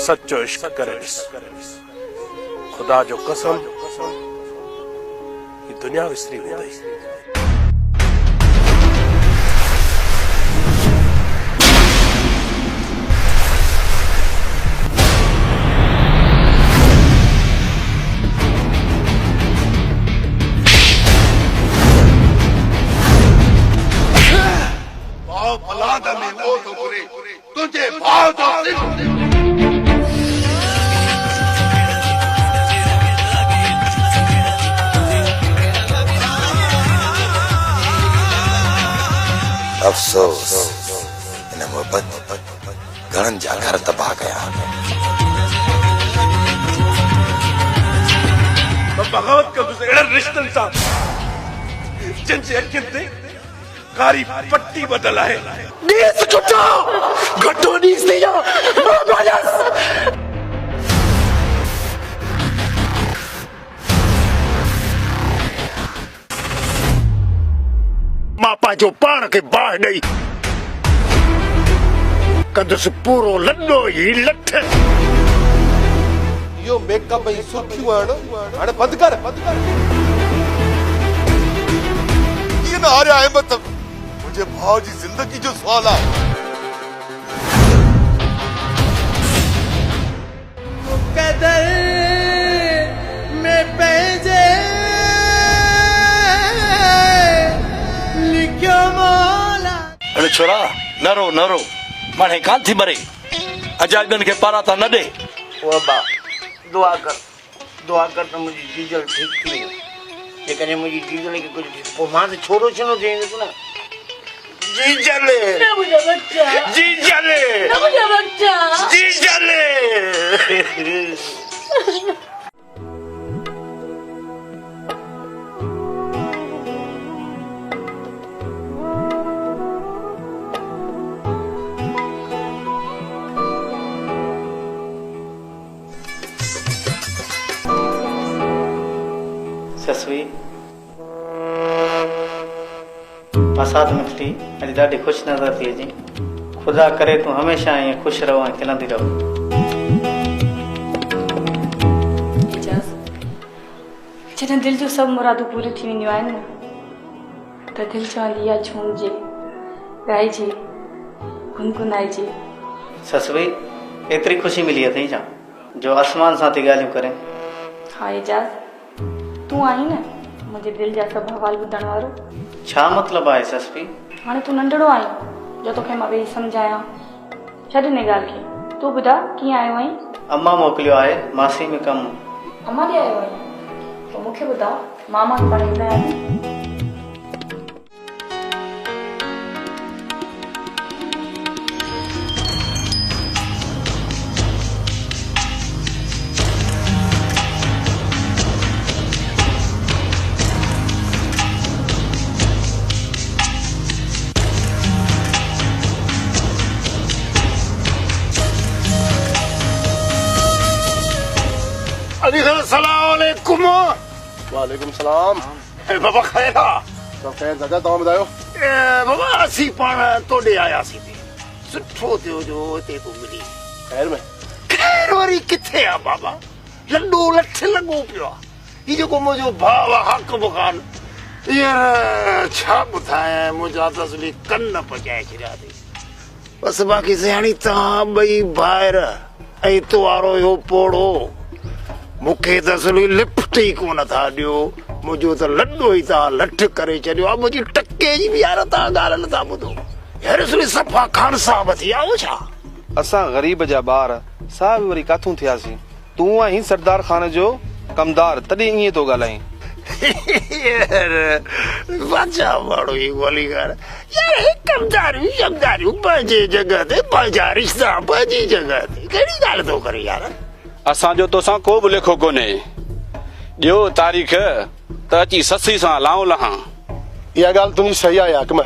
सच्चो इश्क करे खुदा जो कसम ये दुनिया विसरी वेंदी। तुझे भाव तो अफसोस इन मोहब्बत घणन जा घर तबाह कया। बगावत का गुज़र रिश्तन सा जिन से अखियन ते कारी पट्टी बदल है। नीस छुट्टा घटो नीस दिया बालस मापा जो पान के बाह नहीं कदस पूरो लड्डो ही लठ यो मेकअप ही सुर्खियूं हाणे बंद कर ये ना आ रहा है मतलब मुझे भाव जी जिंदगी जो सवाल है कदर में पैजे लिखो मौला। अरे छोरा न रो माने कान थी मरे अजायबन के पारा ता न दे। ओ अब्बा दुआ कर तो मुझे डीजल ठीक थी लेकिन मुझे डीजल के कुछ पोमां से छोड़ो चलो देंगे तो ना जी चले ना मुझे बच्चा जी चले ना मुझे बच्चा जी चले। ससवी मसाद मिठड़ी अज ॾाढी खुश नज़र थी अची। खुदा करे तूं हमेशह ईअं खुश रहो ऐं खिलंदी रहो। जॾहिं दिलि जूं सभु मुरादूं पूरी थी वेंदियूं आहिनि न त दिलि चवंदी आहे झूमजे ॻाइजे गुनगुनाइजे। ससवी एतिरी ख़ुशी मिली अथई छा जो आसमान सां थी ॻाल्हियूं करे। हा एजाज़ तूं आई न मुंहिंजे दिलि जा सभु हवाल ॿुधण वारो। छा मतिलबु आहे ससवी? हाणे तूं नंढड़ो आहीं जो तोखे मां वेही सम्झायां। छॾ हिन ॻाल्हि खे तूं ॿुधा कीअं आयो आहीं? अम्मा मोकिलियो आहे मासी में कमु। अम्मा ॾे आयो आहीं पोइ मूंखे ॿुधा मामा पढ़ाईंदा आहिनि। अस्सलामुअलैकुम। वालेकुम सलाम। बाबा खैर सब खैर दादा तव्हां ॿुधायो। बाबा असीं पाण तोॾे आयासीं सुठो थियो जो हिते तूं मिली। खैर में खैर वरी किथे आहे बाबा लड्डू लठ लॻो पियो आहे। हीउ जेको मुंहिंजो भाउ आहे हक़ बुखान हींअर छा ॿुधायां मुंहिंजा तसली कन पचाए छॾिया अथई। बसि बाक़ी सियाणी तव्हां ॿई ॿाहिरि ऐं तुवारो इहो पोड़ो मूंखे त असली लिफ्ट ई कोन था ॾियो। मुंहिंजो त लॾो ई तव्हां लठ करे छॾियो आहे। मुंहिंजी टके जी बि यार तव्हां ॻाल्हि नथा ॿुधो यार असली सफ़ा खान साहब थी आयो छा। असां ग़रीब जा ॿार साहब वरी काथूं थियासीं। तूं आहीं सरदार खान जो कमदार तॾहिं ईअं थो ॻाल्हाईं। बादशाह माण्हू ई ॻोल्ही कर यार कमदारियूं शमदारियूं पंहिंजे जॻह ते पंहिंजा रिश्ता पंहिंजी जॻह ते कहिड़ी ॻाल्हि थो करे यार। असांजो तोसां को बि लेखो कोन्हे। ॾियो तारीख़ त अची ससी सां लाऊं लहां। इहा ॻाल्हि तुंहिंजी सही आहे हाकिम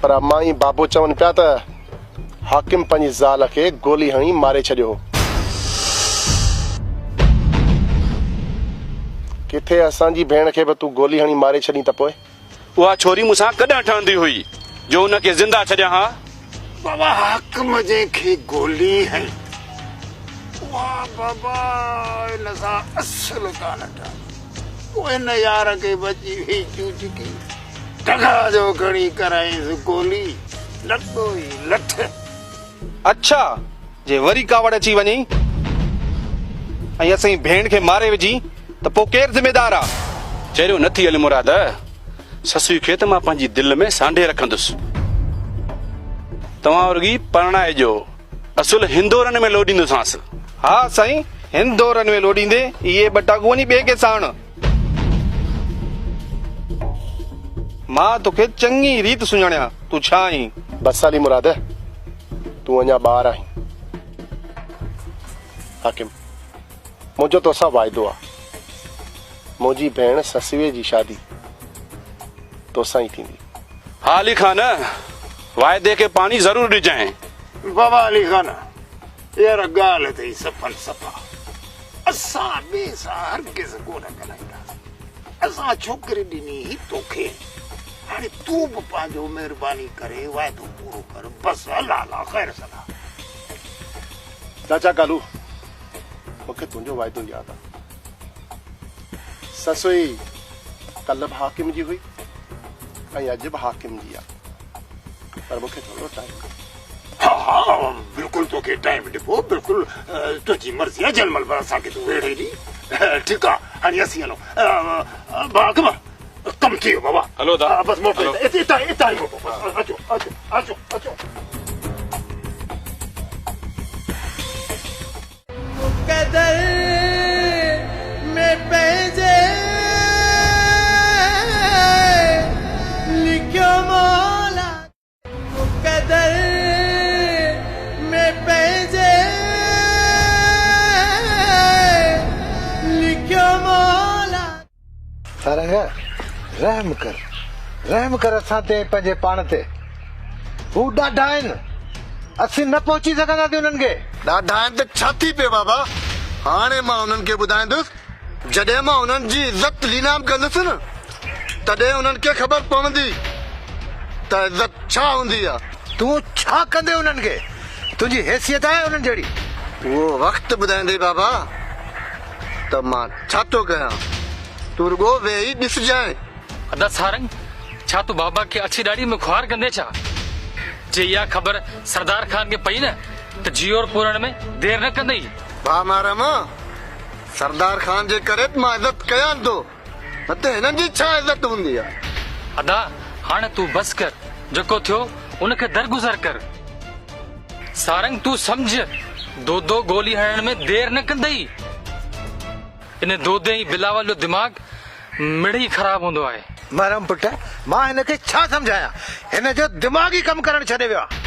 पर अम्मा ई बाबू चवनि पिया त हाकिम पंहिंजी ज़ाल खे गोली हणी मारे छॾियो। किथे असांजी भेण खे बि तूं गोली हणी मारे छॾी त पोइ उहा छोरी मूंसां कॾहिं ठहंदी हुई जो हुनखे ज़िंदा छॾियां हा। बाबा हाकिम जे खे गोली है वाह बाबा इन सां असुल कान वो इन यार के बची हुई चूचकी टका जो खणी कराईंसि गोली लटो ई लठ। अच्छा जे वरी कावड़ अची वञे ऐं असांजी भेण खे मारे विझी त पोइ केरु ज़िमेदार आहे? चरियो नथी अल मुराद ससुई खे त मां पंहिंजी दिलि में सांढे रखंदुसि। तव्हां वर्गी परणाइजो असुल हिंदोरनि में लोॾींदोसांसि। हा साईं हिंदोरनि में लोॾींदे इहे बटाकू वञी ॿिए खे साण। मां तोखे चङी रीत सुञाणिया तूं छा आहीं। बस अली मुराद तूं अञा ॿार आहीं। हाकिम मुंहिंजो तोसां वाइदो आहे मुंहिंजी भेण ससुए जी शादी तोसां ई थींदी। हा अली खान वाइदे खे पाणी ज़रूर ॾिजांइ। बाबा अली खान यार ॻाल्हि अथई सफ़न सफ़ा असां ॿिए सां हरगिज़ कोन ॻाल्हाईंदासीं। असां छोकिरी ॾिनी ही तोखे हाणे तूं बि पंहिंजो महिरबानी करे वाइदो पूरो कर बस अला अला ख़ैर सलाह। चाचा कालू मूंखे तुंहिंजो वाइदो यादि आहे। ससुई कल्ह बि हाकिम जी हुई ऐं अॼु बि हाकिम जी आहे पर मूंखे थोरो टाइम। हाँ हाँ बिल्कुल तोखे टाइम ॾिबो बिल्कुल तुंहिंजी मर्ज़ी आहे जंहिंमहिल बि असांखे तूं वेड़े ॾी ठीकु आहे। हाणे असीं हलूं हाकिम कमु थी वियो बाबा। हलो दा बसि मोटो हितां ई मोटो अचो अचो अचो अचो। कदर में पैजे लिखो मौला कदर में पैजे लिखो मौला। सारंग रहम कर असां ते पंहिंजे पाण ते। हू ॾाढा आहिनि असीं न पहुची सघंदासीं उन्हनि खे। ॾाढा आहिनि त छा थी पियो बाबा। हाणे मां उन्हनि खे ॿुधाईंदुसि जॾहिं मां उन्हनि जी इज़त लीनाम कंदुसि न तॾहिं उन्हनि खे ख़बर पवंदी त इज़त छा हूंदी आहे। तूं छा कंदे उन्हनि खे तुंहिंजी हैसियत आहे उन्हनि जहिड़ी। उहो वक़्तु ॿुधाईंदे बाबा त मां छा थो कयां तूं रुॻो वेही ॾिसजांइ। अदा सारंग छा तूं बाबा खे अछी ॾाढी में ख़्वार कंदे छा? जे इहा ख़बर सरदार खान खे पई न त जियोर पूरण में देर न कंदई। भा मारम सरदार खान जे करे मां इज़त कयां थो न त हिननि जी छा इज़त हूंदी आहे। अदा हाणे तूं बस कर जेको थियो उनखे दरगुज़र कर। सारंग तूं समझ दो गोली हणण में देर न कंदई। इन दोदे ई बिलावल जो दिमाग़ मिड़ई ख़राब हूंदो आहे। मरम पुट मां हिनखे छा सम्झायां हिन जो दिमाग़ ई कमु करणु छॾे वियो आहे।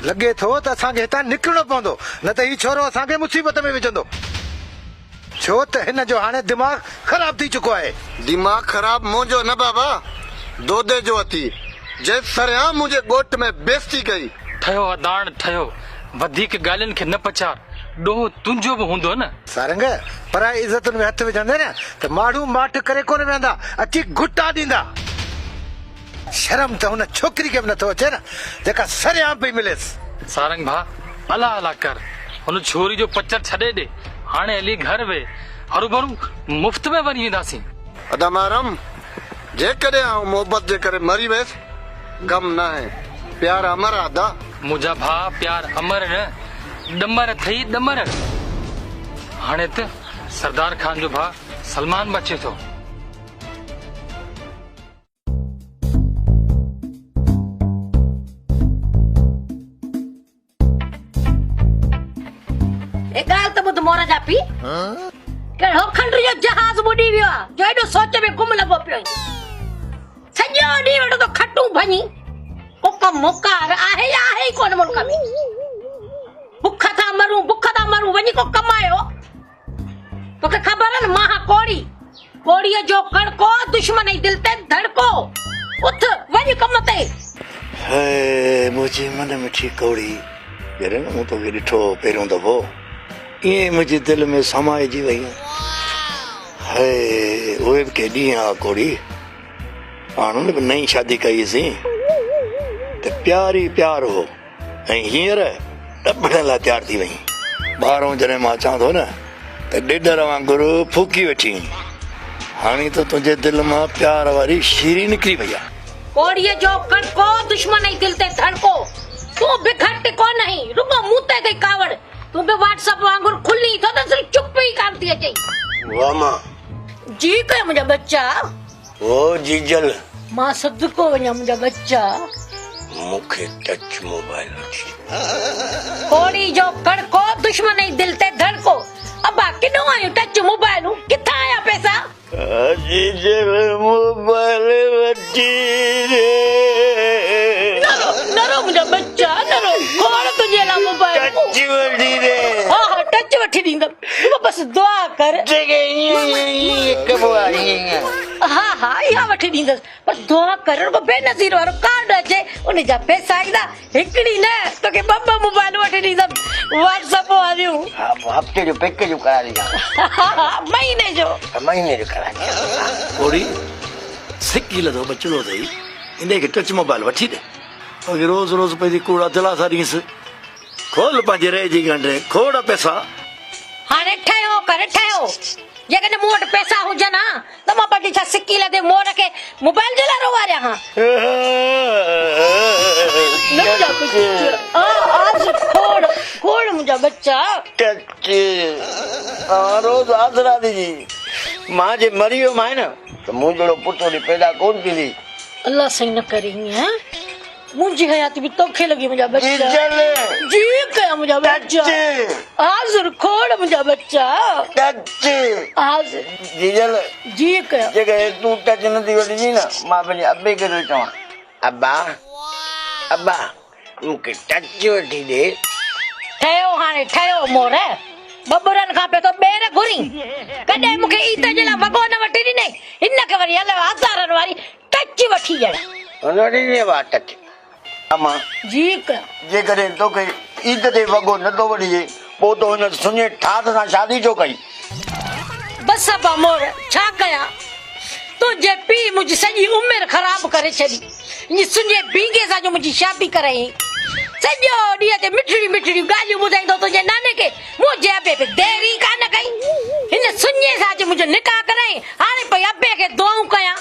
लॻे थो त असांखे हितां निकिरणो पवंदो न त हीउ छोरो असांखे मुसीबत में विझंदो छो त हिन जो हाणे दिमाग़ ख़राब थी चुको आहे। दिमाग़ ख़राब मुंहिंजो न बाबा दोदे जो अथी जे सरियां मुंहिंजे ॻोठ में बेइज़ती कई। ठहियो अदाण ठहियो वधीक ॻाल्हियुनि खे न पचार ॾोहो तुंहिंजो बि हूंदो न। सारंग पराई इज़तुनि में हथ विझंदे न त माण्हू माठ करे कोन वेंदा अची घुटा ॾींदा। शर्म त हुन छोकिरी खे बि नथो अचे न जेका सरियां पई मिलेसि। सारंग भा अला अला कर हुन छोरी जो पचर छॾे ॾे हाणे हली घर वे हरू भरू मुफ़्त में वञी वेंदासीं। अदा मारम जेकॾहिं आउं मोहबत जे करे मरी वियसि गम न आहे प्यार अमर आदा। मुंहिंजा भाउ प्यार अमर न ॾमर थई ॾमर। हाणे त सरदार खान जो भाउ सलमान बचे थो। ॻाल्हि त ॿुध मोर जा पी कहिड़ो खंड जो जहाज ॿुॾी वियो आहे जो एॾो सोच में गुम लॻो पियो सॼो ॾींहुं वेठो तो खटूं भञी कुक मुकार आहे या आहे ई कोन मुल्क में। बुख था मरूं वञी को कमायो। तोखे ख़बर आहे न मां कोड़ी कोड़ीअ जो कड़को दुश्मन जी दिलि ते धड़को उथ वञ कम ते। हे मुंहिंजी मन मिठी कौड़ी यार मूं तोखे ॾिठो पहिरियों दफ़ो ईअं मुंहिंजी दिलि में समाइजी वई। हे उहे बि के ॾींहं आहे कोड़ी हाणे नई शादी कईसीं त प्यार ई प्यार हो ऐं हींअर टपण लाइ तयार थी वई। ॿाहिरों जॾहिं मां अचां थो न त ॾेडर वांगुरु फूकी वेठी हुई। हाणे त तुंहिंजे दिलि मां प्यार वारी शीरी निकिरी वई आहे। कोड़ीअ जो कणको दुश्मन ई दिल ते धड़को। तूं बि घटि कोन नहीं, रुगो मुंह ते गई कावड़। तूं बि व्हाट्सएप वांगुरु खुली तो त सिर्फ चुप ई कान थी अचई। वाह मां जी कयो मुंहिंजा बच्चा। ओ जीजल मां सदको वञा मुंहिंजा बच्चा। मूंखे टच मोबाइल वठी। कोड़ी जो कणको दुश्मन ई दिल ते धड़को। अबा किनो आयो टच मोबाइल किथा आया पैसा? जीजल मोबाइल वठी रे। नरो मुंहिंजा बच्चा नरो। खोड़ तुंहिंजे लाइ मोबाइल टच वठी रे। हाँ हाँ टच वठी ॾींदमि। तूं बस दुआ कर। हाँ हाँ इहा वठी ॾींदसि पर दुआ कर बेनज़ीर वारो कार्ड अचे उन जा पैसा ईंदा। हिकिड़ी न तोखे ॿ मोबाइल वठी ॾींदमि व्हाट्सएप वारियूं। हफ़्ते जो पैकेज करा ॾींदा। महीने जो करा कोड़ी सिकी लधो बचड़ो अथई इन खे टच मोबाइल वठी ॾे। अॻे रोज़ रोज़ पंहिंजी कूड़ा दिलासा ॾींसि। खोल पंहिंजे रहिजी गंढे खोड़ पैसा। हाणे ठहियो कर ठहियो। जेकॾहिं मूं वटि पैसा हुजनि हा त मां पंहिंजी छा सिकी लधे मोर खे मोबाइल जे लाइ रोवारिया हा। खोड़ खोड़ मुंहिंजा बच्चा। टच रोज़ आसरा दीजी मां जे मरी वियो आहे न त मूं जहिड़ो पुटु वरी पैदा कोन थींदी। अल्लाह सही न करे ईअं। मुंहिंजी हयाती बि तोखे लॻी मुंहिंजा बच्चा। जी कया मुंहिंजा बच्चा। हाज़िर खोड़ मुंहिंजा बच्चा। टच हाज़िर जीजल जी कया। जेकॾहिं तूं टच नथी वठिजी न मां पंहिंजे अबे खे थो चवां अब्बा अब्बा मूंखे टच वठी ॾे। ठहियो हाणे ठहियो मोर। बबुरनि खां पे तो ॿेर घुरी। कॾहिं मूंखे ईद जे लाइ वॻो न वठी ॾिनई। हिन खे वरी हल हज़ारनि वारी टच वठी ॾियण। वठी ॾे वाह टच। अम्मा जी कया। जेकॾहिं तोखे ईद ते वॻो नथो वठिजे पोइ तो हिन सुञे ठाठ सां शादी छो कई? बस अबा मोर छा कया। तुंहिंजे पीउ मुंहिंजी सॼी उमिरि ख़राब करे छॾी। इन सुञे बींगे सां जो मुंहिंजी शादी कराई। सॼो ॾींहं ते मिठड़ी मिठड़ी ॻाल्हियूं ॿुधाईंदो तुंहिंजे नाने खे। मुंहिंजे अबे पे देरी कान कई। हिन सुञे सां जो मुंहिंजो निकाह कराई। हाणे पई अबे खे दुआऊं कयां।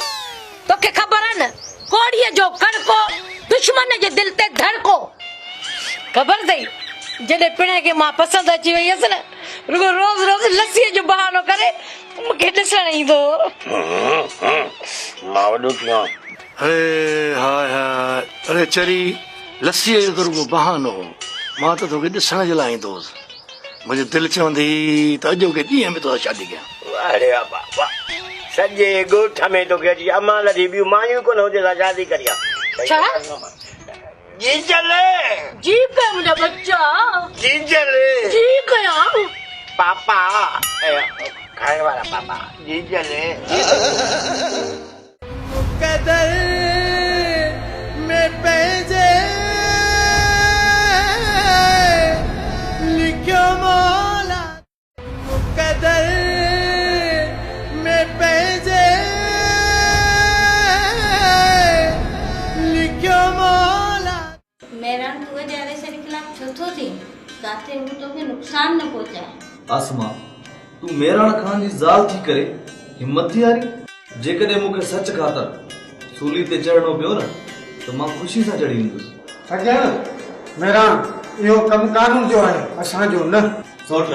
तोखे ख़बर आहे न कोड़ीअ जो कणको दुश्मन जे दिल ते धड़को। ख़बर अथई जॾहिं पिण खे मां पसंदि अची वई हुयसि न रुगो रोज़ रोज़ लस्सीअ जो बहानो करे मूंखे ॾिसण ईंदो। मां वॾो थियो। अरे हाय हाय अरे चरी लस्सीअ जो त रुगो बहानो हो। मां त तोखे ॾिसण जे लाइ ईंदो हुउसि। मुंहिंजी दिलि चवंदी त अॼु के ॾींहं में तोसां शादी कयां। अरे बाबा सॼे ॻोठ में तोखे अची अमाल जी ॿियूं मायूं कोन हुजे त शादी करियां। छा? जीजल जी कया मुंहिंजा बच्चा। जीजल जी कया। पापा खाइण वारा पापा जीजल। कदर में पैजे लिखो मौला। कदर में पैजे लिखो मौला। मेरा तू जाने से निकला छो थी जाते हूं तो के नुकसान न पहुंचाए। आसमा तू मेराण खान जी ज़ाल थी करे हिम्मत थी हारी। जेकॾहिं मूंखे सच ख़ातर सूली ते चढ़णो पियो न त मां ख़ुशी सां चढ़ी वेंदुसि। सजण मेरा इहो कम कानून जो आहे असांजो न। सोट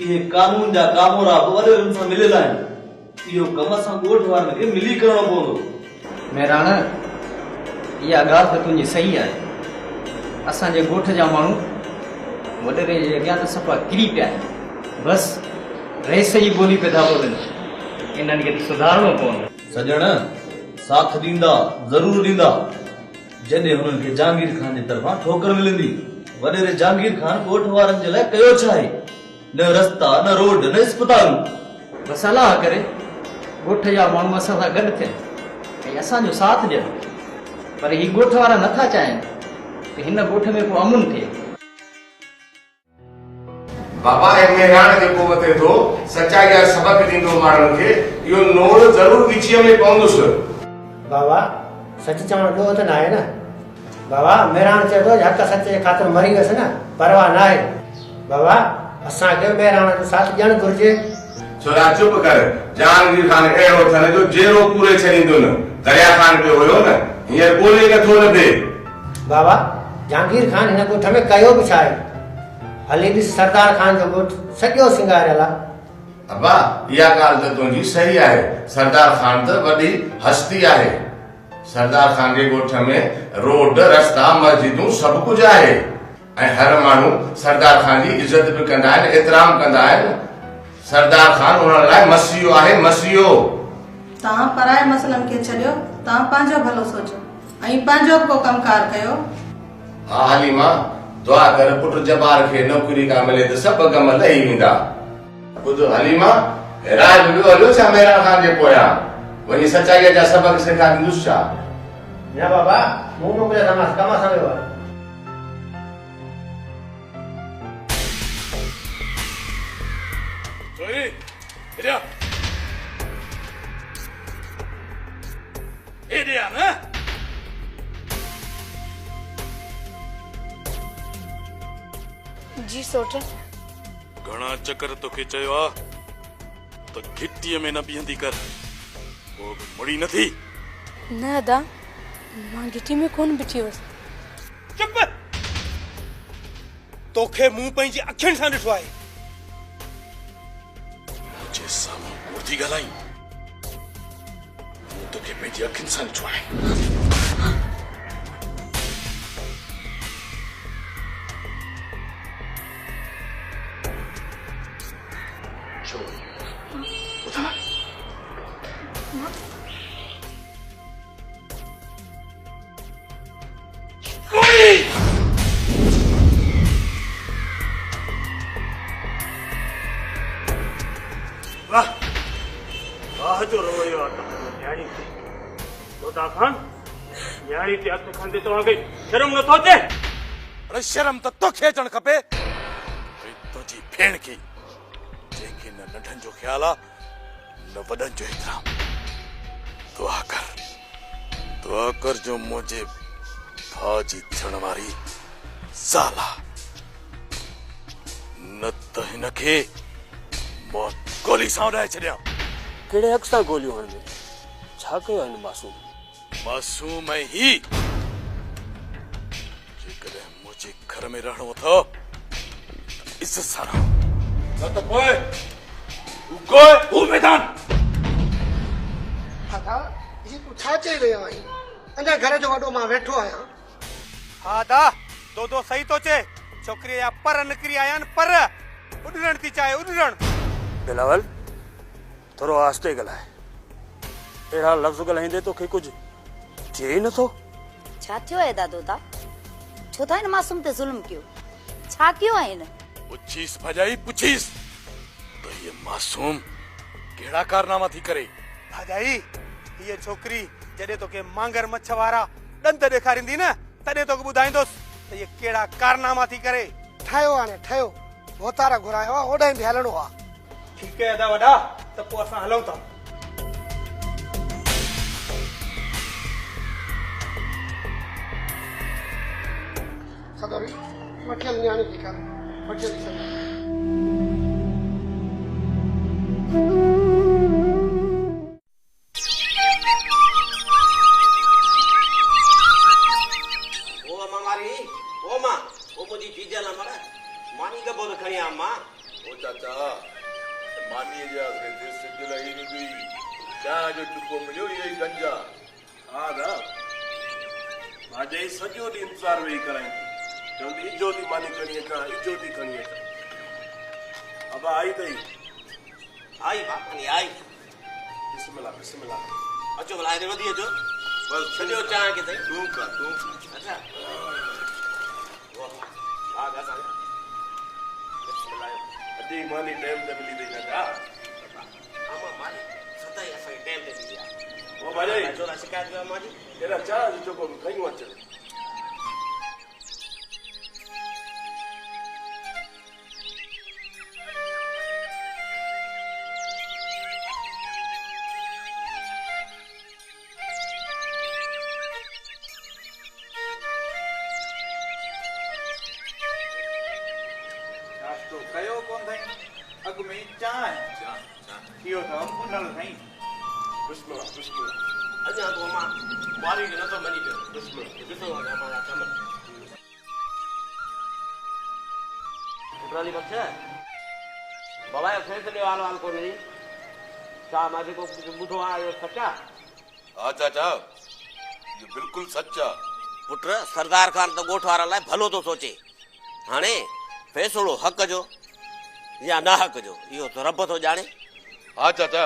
इहे कानून जा कामोरा वॾनि सां मिलियल आहिनि। इहो कम असां ॻोठ वारनि खे मिली करणो पवंदो। मेराण इहा ॻाल्हि त तुंहिंजी सही आहे। असांजे ॻोठ जा माण्हू वॾेरे जे अॻियां त सफ़ा किरी पिया आहिनि। बसि रहिस जी ॿोली पिया था ॿोलनि। इन्हनि खे सुधारणो पवंदो। सजण साथ ॾींदा ज़रूरु ॾींदा जॾहिं हुननि खे जहांगीर खान जे तरफ़ां ठोकर मिलंदी। वॾेरे जहांगीर खान ॻोठ वारनि जे लाइ कयो छा आहे? न रस्ता न रोड न अस्पतालूं। बसि सलाह करे ॻोठ जा माण्हू असां सां गॾु थियनि ऐं असांजो साथ ॾियनि। पर ही ॻोठ वारा नथा चाहिनि कि हिन ॻोठ में को अमुन थिए। बाबा इमरान जेको वठे थो सचाई जा सबक ॾींदो माण्हुनि खे इहो नोड़ ज़रूर विचीअ में पवंदुसि। बाबा सच चवण ॾोह त न आहे न। बाबा मेहरान चए थो हक़ सच जे ख़ातिर मरी वियसि न परवाह न आहे बाबा असांखे मेहरान जो साथ ॾियणु घुरिजे छोरा चुप कर जहांगीर खान अहिड़ो थियण जो जहिड़ो पूरे छॾींदो न दरिया खान पियो हुयो न हींअर ॻोल्हे नथो लभे बाबा जहांगीर खान हिन ॻोठ में कयो बि छा आहे हली ॾिस सरदार खान जो ॻोठ सॼो सिंगारियल आहे अबा इहा ॻाल्हि त तुंहिंजी सही आहे सरदार खान त वॾी हस्ती आहे सरदार खान जे ॻोठ में रोड रस्ता मस्जिदूं सभु कुझु आहे ऐं हर माण्हू सरदार खान जी इज़त बि कंदा आहिनि एतिराम कंदा आहिनि सरदार खान उन्हनि लाइ मसीहो आहे मसीहो तव्हां पराए मसलनि खे छॾियो तव्हां पंहिंजो भलो सोचो ऐं पंहिंजो को कमकार कयो हा हलीमा दुआ कर पुट जबार खे नौकरी का मिले त सभु कम लही वेंदा ॿुध हलीमा राज बि हलियो छा मेहरान खान जे पोयां वञी सचाईअ जा सबक सेखारींदुसि छा न बाबा मूं मोकिलिया तमास कम सां वियो आहे Sorry, Idia. Idia, ne? जी सोट घणा चक्कर तोखे चयो आ त घिटीअ में न बीहंदी कर वो बि मुड़ी नथी न अदा मां घिटी में कोन बीठी हुअसि चुप तोखे मूं पंहिंजी अखियुनि सां ॾिठो आहे मुंहिंजे साम्हूं मूर्ति ॻाल्हाई मूं तोखे पंहिंजी अखियुनि सां ॾिठो आहे जो रवैयो न्याणी थी तोता खान न्याणी ते हथ खंदे तव्हांखे शर्म नथो अचे अरे शर्म त तोखे अचणु खपे तुंहिंजी भेण खे जंहिंखे न नंढनि जो ख़्यालु आहे न वॾनि जो एतिराम दुआ कर जो मुंहिंजे भाउ जी थियण वारी ज़ाल आहे न त हिनखे मौत गोली सां उॾाए छॾियां कहिड़े हक़ सां गोलियूं हणंदे छा कयो हिन मासूम ऐं ही जेकॾहिं मुंहिंजे घर में रहणो अथव इज़त सां रहो न त पोइ हू मैदान दादा ही तूं छा चई रहियो आहीं अञा घर जो वॾो मां वेठो आहियां हा दा दो सही तो चए छोकिरीअ जा पर निकिरी आया आहिनि पर उॾण थी चाहे उॾण बिलावल थोरो आस्ते ॻाल्हाए अहिड़ा लफ़्ज़ ॻाल्हाईंदे तोखे कुझु थिए ई नथो छा थियो आहे दादोता छो था हिन मासूम ते ज़ुल्म कयो छा कयो आहे हिन पुछीस भजाई पुछीस तो ये मासूम केड़ा कारनामा थी करे भाजाई ये छोकरी जॾहिं तोखे मांगर मच्छ वारा ॾंद ॾेखारींदी न तॾहिं तोखे ॿुधाईंदुसि त ये केड़ा कारनामा थी करे ठहियो हाणे ठहियो होतारा घुरायो आहे होॾां बि हलणो आहे ठीकु आहे अदा वॾा त पोइ असां हलूं था सदोरी मटियल न्याणी थी कर मटियल थी सॼो ॾींहुं इंतज़ार वेही कराई चवंदी इजो थी मानी खणी अचां इजो थी खणी अचां अब आई अथई आई बापनी आई बिस्मिल्लाह बिस्मिल्लाह अचो भला हिते वधी अचो बस छॾियो चांहि किथे तूं कर अच्छा वाह गा सा बिस्मिल्लाह अॼु मानी टाइम ते मिली अथई ना आमा मानी सदाई असांखे टाइम ते मिली आहे ओ भाई छोरा शिकायत कयो माजी तेरा चार्ज जो को खयूं अच अग में चाय इहो त पुनल साईं बिस्मिल्लाह बिस्मिल्लाह अजा तो मां वारी के न तो मनी पियो बिस्मिल्लाह ॾिसो हमारा कम पुत्राली बच्चा बाबा फैसले वालो को नहीं छा मां जेको ॿुधो आहे सचा हा चाचा ये बिल्कुल सच्चा पुट सरदार खान तो ॻोठ वारनि लाइ भलो थो सोचे हाणे फ़ैसिलो हक़ जो या ना हक़ जो इहो त रब थो ॼाणे हा चाचा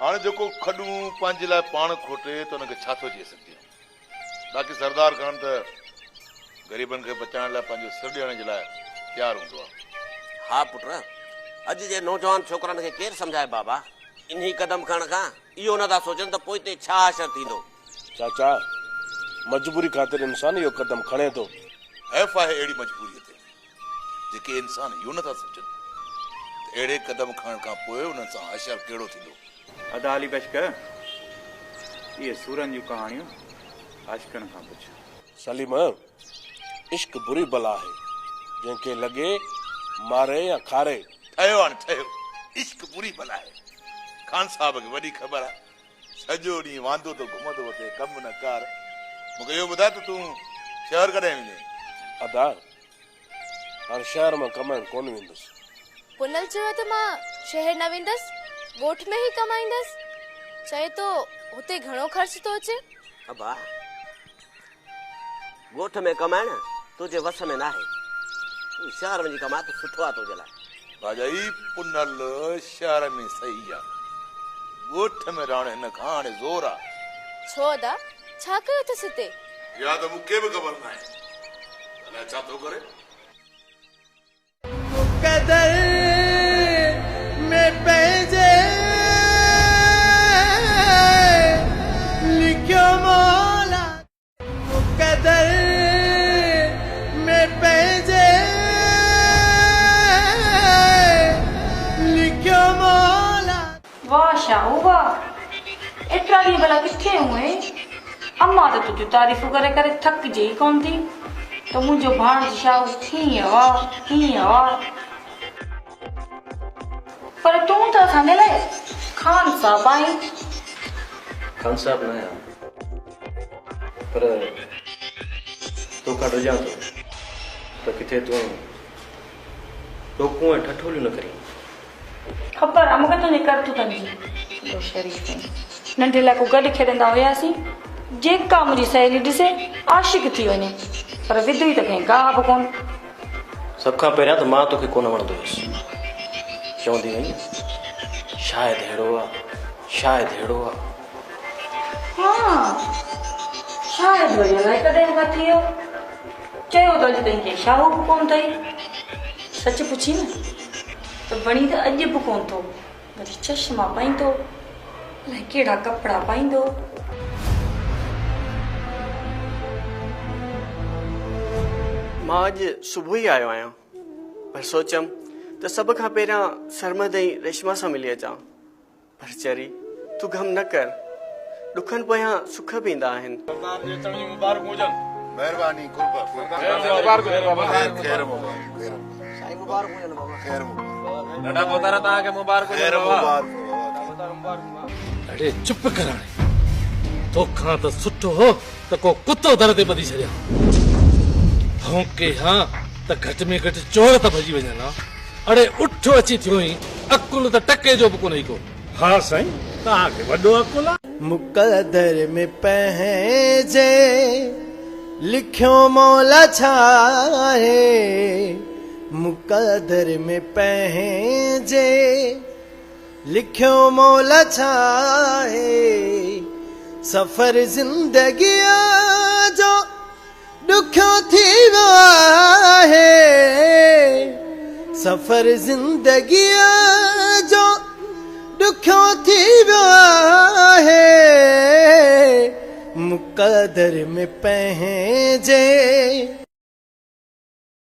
हाणे जेको खॾूं पंहिंजे लाइ पाण खोटे त हुनखे छा थो चई सघजे बाक़ी सरदार खान त ग़रीबनि खे बचाइण लाइ पंहिंजो सिर ॾियण जे लाइ तयारु हूंदो आहे हा पुट अॼु जे नौजवान छोकिरनि खे केरु सम्झाए बाबा इन्ही क़दम खणण खां इहो नथा सोचनि त पोइ हिते छा असरु थींदो चाचा मजबूरी ख़ातिर इंसान इहो क़दम खणे थो हैफ़ आहे अहिड़ी मजबूरीअ ते जेके इंसान इहो नथा सम्झनि त अहिड़े क़दम खणण खां पोइ उन्हनि सां असरु कहिड़ो थींदो अदा अली बशकर ये सूरन जूं कहाणियूं आशिकनि खां पुछ सलीम इश्क बुरी बला है जंहिंखे लॻे मारे या खारे ठहियो हाणे ठहियो इश्क बुरी बला आहे खान साहब खे वॾी ख़बर आहे सॼो ॾींहुं वांदो तो घुमंदो वठे कमु न कर मूंखे इहो ॿुधाए त तूं शहर कॾहिं वेंदे अदा हर शहर में कमाइण कोन वेंदुसि पुनल चयो त मां शहर न वेंदसि ॻोठ में ई कमाईंदसि चए तो हुते घणो ख़र्च थो अचे अबा ॻोठ में कमाइण तुंहिंजे वस में न आहे तूं शहर वञी कमा त सुठो आहे तुंहिंजे लाइ भाॼाई पुनल शहर में सही आहे ॻोठ में रहण हिन खां हाणे ज़ोर आहे छो अदा छा कयो अथसि हिते या त मूंखे बि ख़बर न आहे अलाए छा थो करे कदर में पंहिंजे लिखियो मौला कदर में पंहिंजे लिखियो मौला वाह शाहू वाह एतिरा ॾींहं भला किथे हुए अम्मा त तुंहिंजी तारीफ़ करे करे थकिजे ई कोन थी त मुंहिंजो भाणेजो शाहू कीअं वाह पर तूं त असांजे लाइ खान साहब आई खान साहब न आया पर तोखां ॾिजां थो त किथे तूं टोकूं ऐं ठठोलियूं न करी ख़बर आहे मूंखे तुंहिंजे करतूतनि जी तो शरीफ़ नंढे लाइ को गॾु खेॾंदा हुयासीं जेका मुंहिंजी सहेली ॾिसे आशिक थी वञे पर विधवी त कंहिं गा बि कोन सभ खां पहिरियां त मां तोखे कोन वणंदो हुयुसि चवंदी वई शायदि अहिड़ो आहे हा शायदि वरी अलाए कॾहिं खां थी वियो चयो त अॼु ताईं कंहिं शाहू बि कोन अथई सच पुछी न त वणी त अॼु बि कोन थो वरी चश्मा पाईंदो अलाए कहिड़ा कपिड़ा पाईंदो मां अॼु सुबुह ई आयो आहियां पर सोचियमि त सभ खां पहिरियां सरमदई रेशमा सां मिली अचां पर चरी तूं गम न कर ॾुखनि पोयां सुख बि ईंदा आहिनि महिरबानी अरे चुप कराणे तोखां त सुठो हो त को कुत्तो दर ते ॿधी छॾिया भौंके हाँ त घटि में घटि चोर त भॼी वञनि हा अड़े उठ अची थियो ई अकुल त टके जो बि कोन्हे को हा साईं तव्हांखे वॾो अकुल आहे मुक़दर में पंहिंजे लिखियो मौला छा आहे मुक़दर में पंहिंजे लिखियो मौला छा आहे सफ़र ज़िंदगीअ जो ॾुखियो थी वियो आहे सफ़र ज़िंदगीअ जो ॾुखियो थी वियो आहे मुक़दर में पंहिंजे